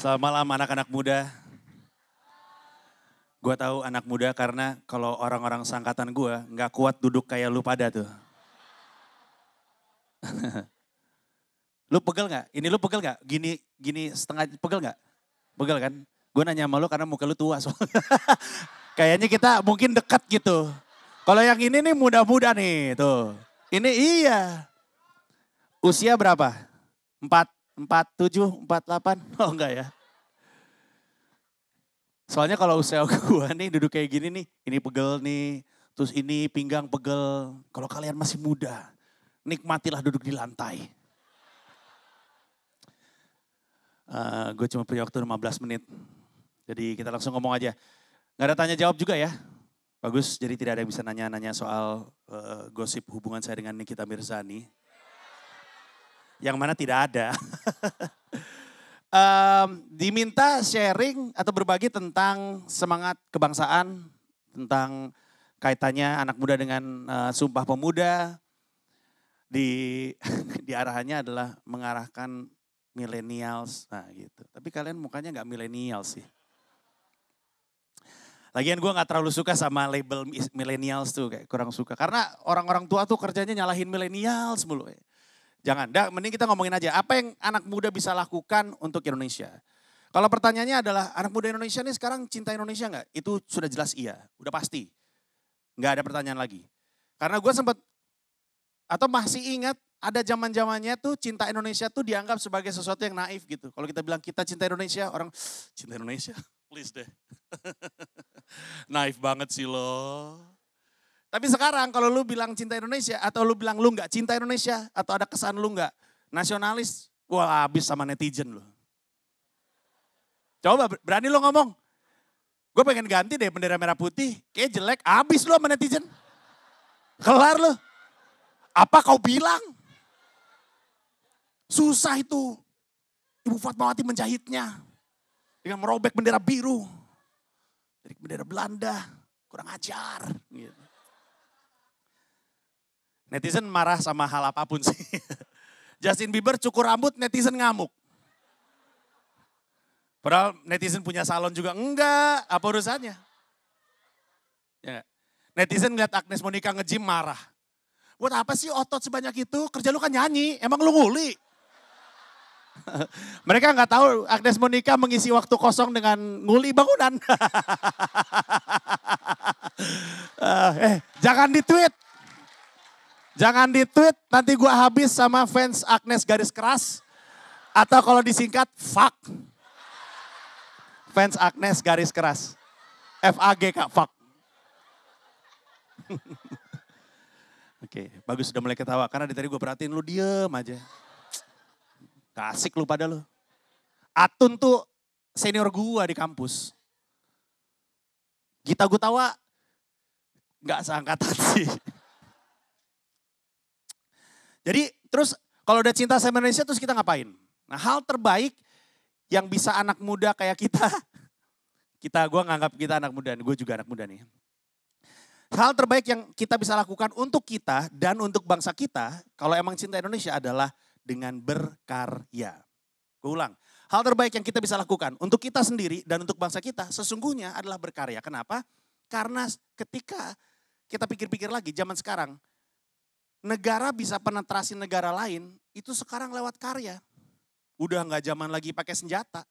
Selamat malam anak-anak muda. Gue tahu anak muda karena kalau orang-orang seangkatan gue nggak kuat duduk kayak lu pada tuh. Lu pegel nggak? Ini lu pegel nggak? Gini setengah pegel nggak? Pegel kan? Gue nanya sama lu karena muka lu tua soalnya. Kayaknya kita mungkin dekat gitu. Kalau yang ini nih muda-muda nih tuh. Ini iya. Usia berapa? 47, 48? Oh enggak ya. Soalnya kalau usia gue nih duduk kayak gini nih, ini pegel nih, terus ini pinggang pegel. Kalau kalian masih muda, nikmatilah duduk di lantai. Gue cuma punya waktu 15 menit, jadi kita langsung ngomong aja. Gak ada tanya jawab juga ya, bagus. Jadi tidak ada yang bisa nanya-nanya soal gosip hubungan saya dengan Nikita Mirzani. Yang mana tidak ada. Diminta sharing atau berbagi tentang semangat kebangsaan, tentang kaitannya anak muda dengan Sumpah Pemuda. Di arahannya adalah mengarahkan millennials, nah gitu. Tapi kalian mukanya nggak millennials sih. Lagian gue nggak terlalu suka sama label millennials tuh, kayak kurang suka. Karena orang-orang tua tuh kerjanya nyalahin millennials mulu. Jangan, mending kita ngomongin aja apa yang anak muda bisa lakukan untuk Indonesia. Kalau pertanyaannya adalah anak muda Indonesia nih sekarang cinta Indonesia nggak? Itu sudah jelas iya, udah pasti. Nggak ada pertanyaan lagi. Karena gue sempat, atau masih ingat ada zaman-zamannya tuh cinta Indonesia tuh dianggap sebagai sesuatu yang naif gitu. Kalau kita bilang kita cinta Indonesia, orang cinta Indonesia, please deh. Naif banget sih lo. Tapi sekarang kalau lu bilang cinta Indonesia atau lu bilang lu nggak cinta Indonesia atau ada kesan lu nggak nasionalis, wah habis sama netizen lu. Coba berani lu ngomong, gue pengen ganti deh bendera merah putih, kayak jelek, habis lu sama netizen. Kelar lu. Apa kau bilang? Susah itu Ibu Fatmawati menjahitnya dengan merobek bendera biru dari bendera Belanda, kurang ajar. Gitu. Netizen marah sama hal apapun sih. Justin Bieber cukur rambut, netizen ngamuk. Padahal netizen punya salon juga. Enggak, apa urusannya? Ya, netizen ngeliat Agnes Monica nge-gym marah. Buat apa sih otot sebanyak itu? Kerja lu kan nyanyi, emang lu nguli. Mereka nggak tahu Agnes Monica mengisi waktu kosong dengan nguli bangunan. Jangan di-tweet. Jangan di-tweet, nanti gue habis sama fans Agnes garis keras. Atau kalau disingkat, fuck. Fans Agnes garis keras. FAG Kak, fuck. Oke, bagus sudah mulai ketawa. Karena dari tadi gue perhatiin lu diem aja. Gak asik lu pada lu. Atun tuh senior gue di kampus. Gita Gutawa gak seangkatan sih. Jadi terus kalau udah cinta sama Indonesia terus kita ngapain? Nah hal terbaik yang bisa anak muda kayak kita gue nganggap kita anak muda, gue juga anak muda nih. Hal terbaik yang kita bisa lakukan untuk kita dan untuk bangsa kita kalau emang cinta Indonesia adalah dengan berkarya. Gue ulang, hal terbaik yang kita bisa lakukan untuk kita sendiri dan untuk bangsa kita sesungguhnya adalah berkarya. Kenapa? Karena ketika kita pikir-pikir lagi zaman sekarang, negara bisa penetrasi negara lain itu sekarang lewat karya. Udah nggak zaman lagi pakai senjata.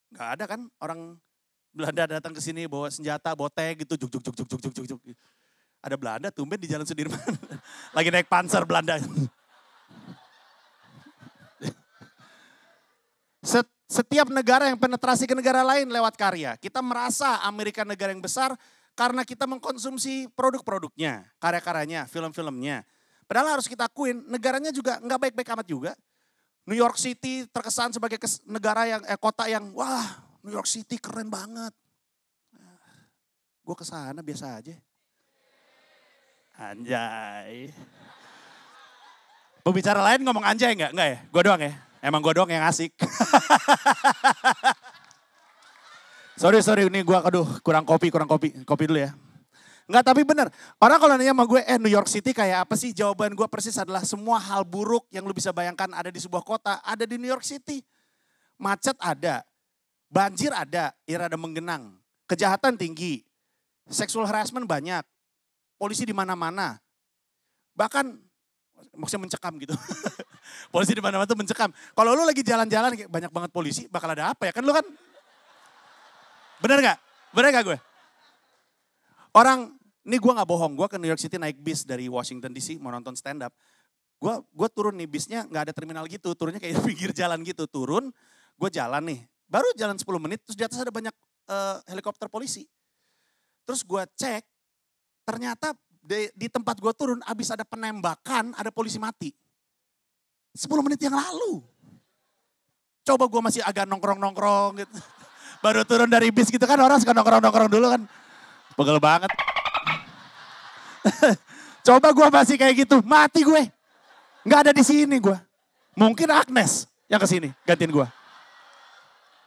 Nggak ada kan orang Belanda datang ke sini bawa senjata, boteng gitu, juk. Ada Belanda tumben di Jalan Sudirman. Lagi naik panser Belanda. Setiap negara yang penetrasi ke negara lain lewat karya. Kita merasa Amerika negara yang besar karena kita mengkonsumsi produk-produknya, karya-karyanya, film-filmnya. Padahal harus kita akuin, negaranya juga nggak baik-baik amat juga. New York City terkesan sebagai negara yang kota yang wah New York City keren banget. Gue kesana biasa aja. Anjay. Pembicara lain ngomong anjay nggak? Nggak ya? Gue doang ya? Emang gue doang yang asik. sorry ini gue kurang kopi dulu ya. Enggak, tapi benar. Orang kalau nanya sama gue, New York City kayak apa sih? Jawaban gue persis adalah semua hal buruk yang lu bisa bayangkan ada di sebuah kota, ada di New York City. Macet ada, Banjir ada, air ada menggenang. Kejahatan tinggi. Sexual harassment banyak. Polisi di mana-mana. Bahkan maksudnya mencekam gitu. Polisi di mana-mana tuh mencekam. Kalau lu lagi jalan-jalan banyak banget polisi, bakal ada apa ya? Kan lu kan bener gak? Bener gak gue? Orang, ini gue gak bohong, gue ke New York City naik bis dari Washington DC mau nonton stand up. Gue turun nih, bisnya gak ada terminal gitu, turunnya kayak pinggir jalan gitu. Turun, gue jalan nih, baru jalan 10 menit, terus di atas ada banyak helikopter polisi. Terus gue cek, ternyata di tempat gue turun, abis ada penembakan, ada polisi mati. 10 menit yang lalu. Coba gue masih agak nongkrong-nongkrong gitu. Baru turun dari bis gitu kan, orang suka nongkrong-nongkrong dulu kan. Pegel banget. Coba gue masih kayak gitu, mati gue. Nggak ada di sini gue. Mungkin Agnes yang kesini gantiin gue.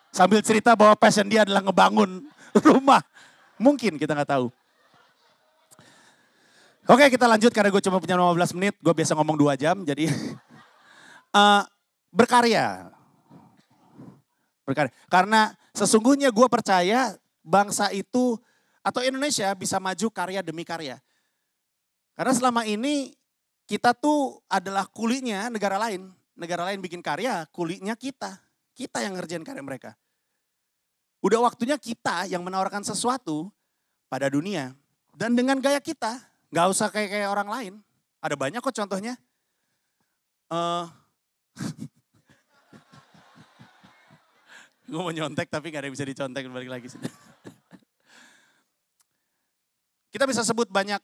Sambil cerita bahwa passion dia adalah ngebangun rumah. Mungkin kita nggak tahu. Oke kita lanjut karena gue cuma punya 15 menit. Gue biasa ngomong 2 jam jadi berkarya. Karena sesungguhnya gue percaya bangsa itu atau Indonesia bisa maju karya demi karya. Karena selama ini kita tuh adalah kulinya negara lain. Negara lain bikin karya, kulinya kita. Kita yang ngerjain karya mereka. Udah waktunya kita yang menawarkan sesuatu pada dunia. Dan dengan gaya kita, gak usah kayak orang lain. Ada banyak kok contohnya. Gue mau nyontek tapi gak ada yang bisa dicontek balik lagi. Kita bisa sebut banyak,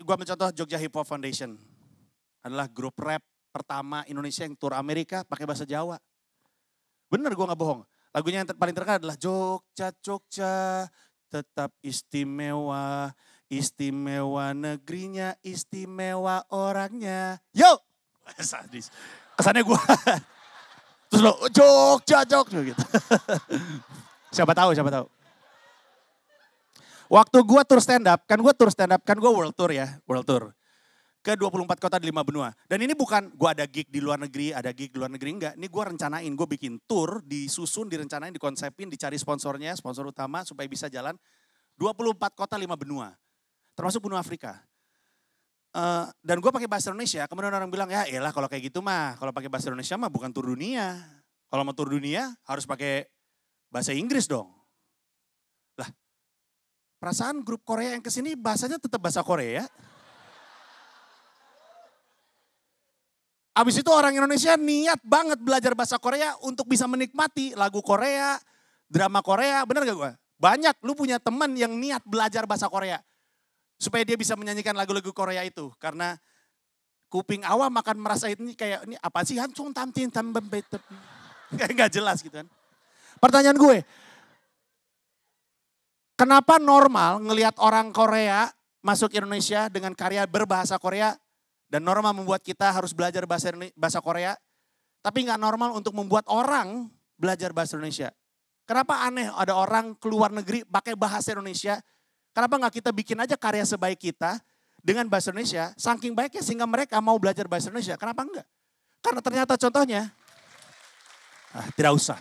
gue mencontoh Jogja Hip Hop Foundation. Adalah grup rap pertama Indonesia yang tur Amerika pakai bahasa Jawa. Bener gue gak bohong. Lagunya yang paling terkenal adalah Jogja, Jogja, tetap istimewa. Istimewa negerinya, istimewa orangnya. Yo! Sadis. Kesannya gue. Terus lo, Jogja, Jogja gitu. Siapa tahu. Waktu gue tour stand up, kan gue world tour ya, world tour. Ke 24 kota di 5 benua. Dan ini bukan gue ada gig di luar negeri, enggak. Ini gue rencanain, gue bikin tour, disusun, direncanain, dikonsepin, dicari sponsornya, sponsor utama supaya bisa jalan 24 kota 5 benua. Termasuk benua Afrika. Dan gue pakai bahasa Indonesia, kemudian orang bilang ya elah kalau kayak gitu mah, kalau pakai bahasa Indonesia mah bukan tur dunia. Kalau mau tur dunia harus pakai bahasa Inggris dong. Lah, perasaan grup Korea yang kesini bahasanya tetap bahasa Korea. Abis itu orang Indonesia niat banget belajar bahasa Korea untuk bisa menikmati lagu Korea, drama Korea, bener gak gue? Banyak, lu punya teman yang niat belajar bahasa Korea. Supaya dia bisa menyanyikan lagu-lagu Korea itu. Karena kuping awam akan merasa ini kayak, ini apa sih? Kayak gak jelas gitu kan. Pertanyaan gue, kenapa normal ngelihat orang Korea masuk Indonesia dengan karya berbahasa Korea, dan normal membuat kita harus belajar bahasa Korea, tapi gak normal untuk membuat orang belajar bahasa Indonesia. Kenapa aneh ada orang keluar negeri pakai bahasa Indonesia, kenapa gak kita bikin aja karya sebaik kita dengan bahasa Indonesia, saking baiknya sehingga mereka mau belajar bahasa Indonesia, kenapa enggak? Karena ternyata contohnya, tidak usah.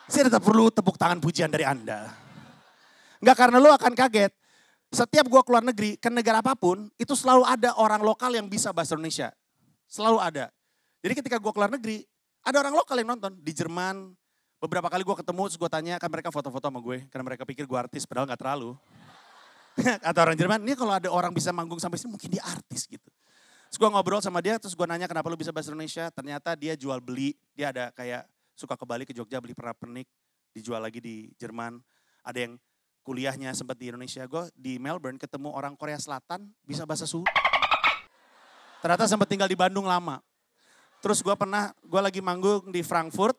Saya tetap perlu tepuk tangan pujian dari Anda. Enggak, karena lo akan kaget. Setiap gue keluar negeri, ke negara apapun, itu selalu ada orang lokal yang bisa bahasa Indonesia. Selalu ada. Jadi ketika gue keluar negeri, ada orang lokal yang nonton. Di Jerman, beberapa kali gue ketemu, terus gue tanya, kan mereka foto-foto sama gue. Karena mereka pikir gue artis, padahal gak terlalu. Atau orang Jerman, ini kalau ada orang bisa manggung sampai sini, mungkin dia artis gitu. Terus gue ngobrol sama dia, terus gue nanya kenapa lu bisa bahasa Indonesia. Ternyata dia jual beli, dia ada kayak suka ke Bali, ke Jogja, beli pernak-pernik. Dijual lagi di Jerman. Ada yang kuliahnya sempat di Indonesia, gue di Melbourne ketemu orang Korea Selatan bisa bahasa Sunda. Ternyata sempat tinggal di Bandung lama. Terus gue lagi manggung di Frankfurt,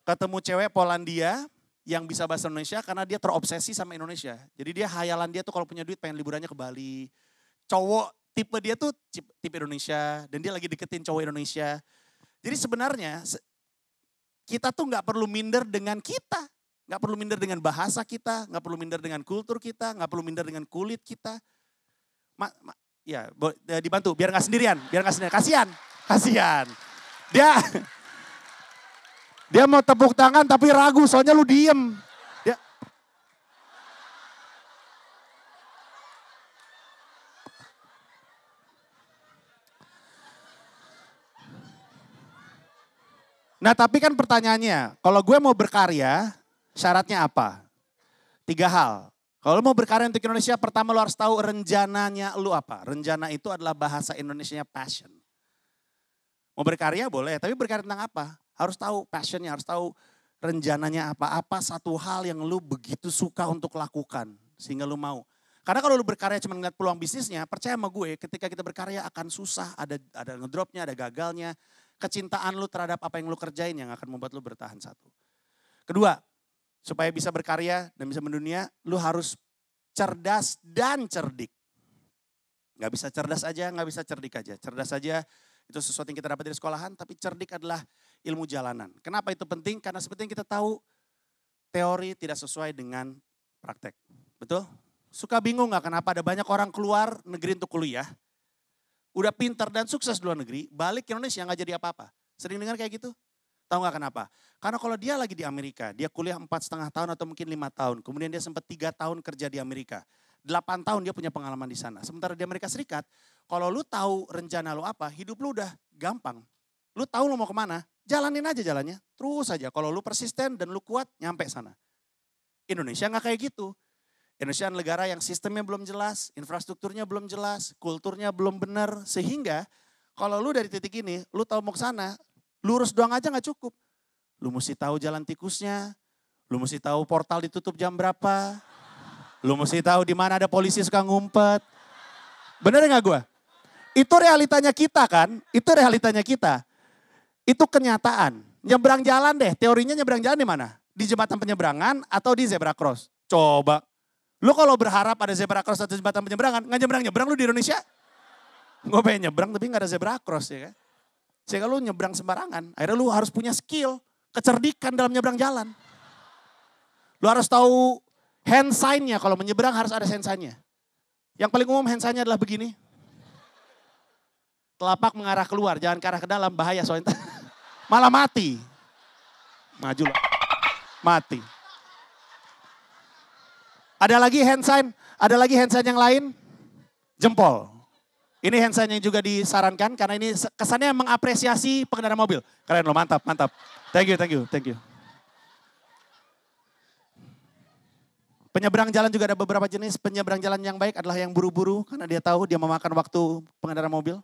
ketemu cewek Polandia yang bisa bahasa Indonesia karena dia terobsesi sama Indonesia. Jadi dia hayalan dia tuh kalau punya duit pengen liburannya ke Bali. Cowok tipe dia tuh tipe Indonesia dan dia lagi deketin cowok Indonesia. Jadi sebenarnya kita tuh gak perlu minder dengan kita. Gak perlu minder dengan bahasa kita, gak perlu minder dengan kultur kita, gak perlu minder dengan kulit kita. Dibantu biar gak sendirian, Kasian. Dia mau tepuk tangan tapi ragu soalnya lu diem. Dia, nah tapi kan pertanyaannya, kalau gue mau berkarya, syaratnya apa? 3 hal. Kalau lu mau berkarya untuk Indonesia, pertama lu harus tahu rencananya lu apa. Rencana itu adalah bahasa Indonesianya passion. Mau berkarya boleh, tapi berkarya tentang apa? Harus tahu passionnya, harus tahu rencananya apa. Apa satu hal yang lu begitu suka untuk lakukan, sehingga lu mau. Karena kalau lu berkarya cuma ngeliat peluang bisnisnya, percaya sama gue ketika kita berkarya akan susah, ada ngedropnya, ada gagalnya. Kecintaan lu terhadap apa yang lu kerjain yang akan membuat lu bertahan satu. Kedua, supaya bisa berkarya dan bisa mendunia, lu harus cerdas dan cerdik. Gak bisa cerdas aja, gak bisa cerdik aja. Cerdas aja itu sesuatu yang kita dapat dari sekolahan, tapi cerdik adalah ilmu jalanan. Kenapa itu penting? Karena seperti yang kita tahu, teori tidak sesuai dengan praktek. Betul? Suka bingung gak kenapa ada banyak orang keluar negeri untuk kuliah, udah pintar dan sukses di luar negeri, balik ke Indonesia gak jadi apa-apa. Sering dengar kayak gitu? Tahu gak kenapa? Karena kalau dia lagi di Amerika, dia kuliah 4,5 tahun atau mungkin 5 tahun. Kemudian dia sempat 3 tahun kerja di Amerika. 8 tahun dia punya pengalaman di sana. Sementara di Amerika Serikat, kalau lu tahu rencana lu apa, hidup lu udah gampang. Lu tahu lu mau kemana, jalanin aja jalannya. Terus aja, kalau lu persisten dan lu kuat, nyampe sana. Indonesia gak kayak gitu. Indonesia negara yang sistemnya belum jelas, infrastrukturnya belum jelas, kulturnya belum benar. Sehingga kalau lu dari titik ini, lu tahu mau ke sana, lurus doang aja gak cukup. Lu mesti tahu jalan tikusnya, lu mesti tahu portal ditutup jam berapa, lu mesti tahu di mana ada polisi suka ngumpet. Bener gak gue? Itu realitanya kita kan, itu realitanya kita. Itu kenyataan. Nyebrang jalan deh, teorinya nyebrang jalan di mana? Di jembatan penyeberangan atau di zebra cross? Coba. Lu kalau berharap ada zebra cross atau jembatan penyeberangan, nggak nyebrang-nyebrang lu di Indonesia? Gue pengen nyebrang tapi gak ada zebra cross ya kan. Sehingga lu nyebrang sembarangan, akhirnya lu harus punya skill, kecerdikan dalam nyebrang jalan. Lu harus tahu hand sign-nya, kalau menyeberang harus ada hand sign-nya. Yang paling umum hand sign-nya adalah begini. Telapak mengarah keluar, jangan ke arah ke dalam, bahaya soalnya. Malah mati. Maju lah. Mati. Ada lagi hand sign yang lain, jempol. Ini hand sign yang juga disarankan karena ini kesannya mengapresiasi pengendara mobil. Keren loh, mantap, mantap. Thank you. Penyeberang jalan juga ada beberapa jenis. Penyeberang jalan yang baik adalah yang buru-buru karena dia tahu dia memakan waktu pengendara mobil.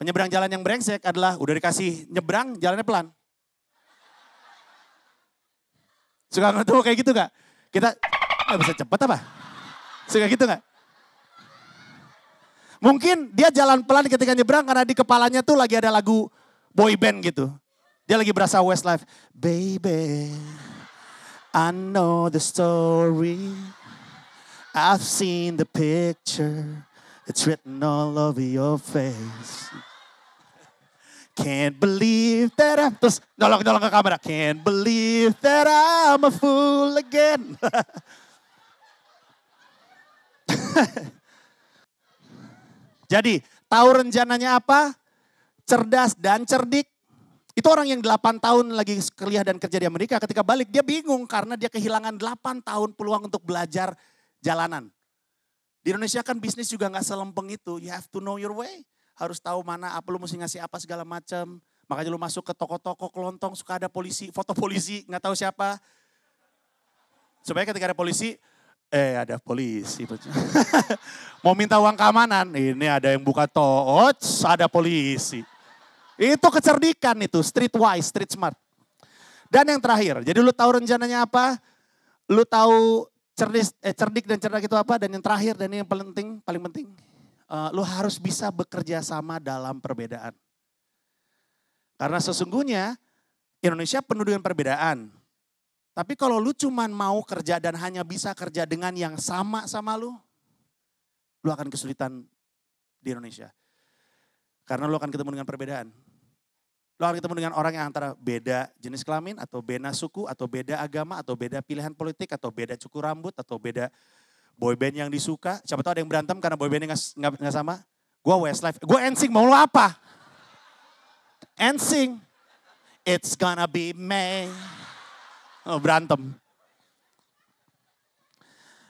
Penyeberang jalan yang brengsek adalah udah dikasih nyebrang, jalannya pelan. Suka ngetuh kayak gitu gak? Kita gak bisa cepet apa? Suka gitu gak? Mungkin dia jalan pelan ketika nyebrang karena di kepalanya tuh lagi ada lagu boy band gitu. Dia lagi berasa Westlife. Baby, I know the story. I've seen the picture. It's written all over your face. Can't believe that I'm... Terus nolong ke kamera. Can't believe that I'm a fool again. Jadi, tahu rencananya apa, cerdas dan cerdik. Itu orang yang 8 tahun lagi kuliah dan kerja di Amerika, ketika balik dia bingung karena dia kehilangan 8 tahun peluang untuk belajar jalanan. Di Indonesia kan bisnis juga gak selempeng itu, you have to know your way. Harus tahu mana apa lu mesti ngasih apa segala macam. Makanya lu masuk ke toko-toko kelontong suka ada polisi, foto polisi, gak tahu siapa. Supaya ketika ada polisi, ada polisi. Mau minta uang keamanan, ini ada yang buka toots, ada polisi. Itu kecerdikan itu, streetwise, street smart. Dan yang terakhir, jadi lu tahu rencananya apa, lu tahu cerdik dan cerdak itu apa, dan yang terakhir dan ini yang paling penting, lu harus bisa bekerja sama dalam perbedaan. Karena sesungguhnya Indonesia penuh dengan perbedaan. Tapi kalau lu cuman mau kerja dan hanya bisa kerja dengan yang sama lu akan kesulitan di Indonesia. Karena lu akan ketemu dengan perbedaan. Lu akan ketemu dengan orang yang antara beda jenis kelamin, atau beda suku, atau beda agama, atau beda pilihan politik, atau beda cukur rambut, atau beda boyband yang disuka. Siapa tahu ada yang berantem karena boybandnya gak sama. Gue Westlife, gue NSYNC, mau lu apa? NSYNC. It's gonna be May. Oh, berantem.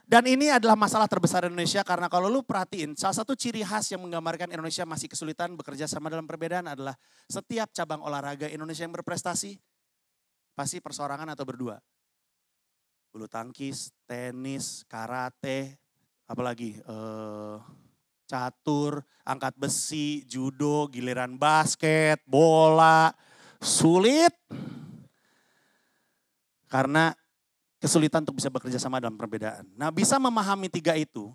Dan ini adalah masalah terbesar Indonesia karena kalau lu perhatiin salah satu ciri khas yang menggambarkan Indonesia masih kesulitan bekerja sama dalam perbedaan adalah setiap cabang olahraga Indonesia yang berprestasi pasti perseorangan atau berdua. Bulu tangkis, tenis, karate, apalagi catur, angkat besi, judo, giliran basket, bola, sulit. Karena kesulitan untuk bisa bekerja sama dalam perbedaan. Nah, bisa memahami tiga itu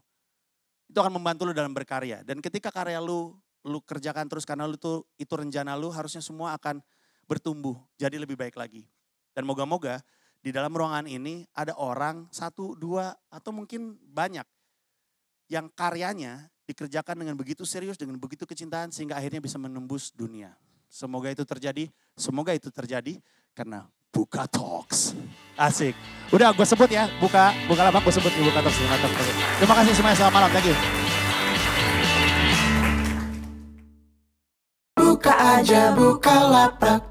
akan membantu lu dalam berkarya. Dan ketika karya lu kerjakan terus karena itu rencana lu, harusnya semua akan bertumbuh jadi lebih baik lagi. Dan moga-moga di dalam ruangan ini ada orang, 1, 2, atau mungkin banyak yang karyanya dikerjakan dengan begitu serius, dengan begitu kecintaan sehingga akhirnya bisa menembus dunia. Semoga itu terjadi karena Buka Talks. Asik. Udah gue sebut ya, buka lapak gue sebut Buka Talks. Terima kasih semuanya, selamat malam, thank you. Buka aja Bukalapak.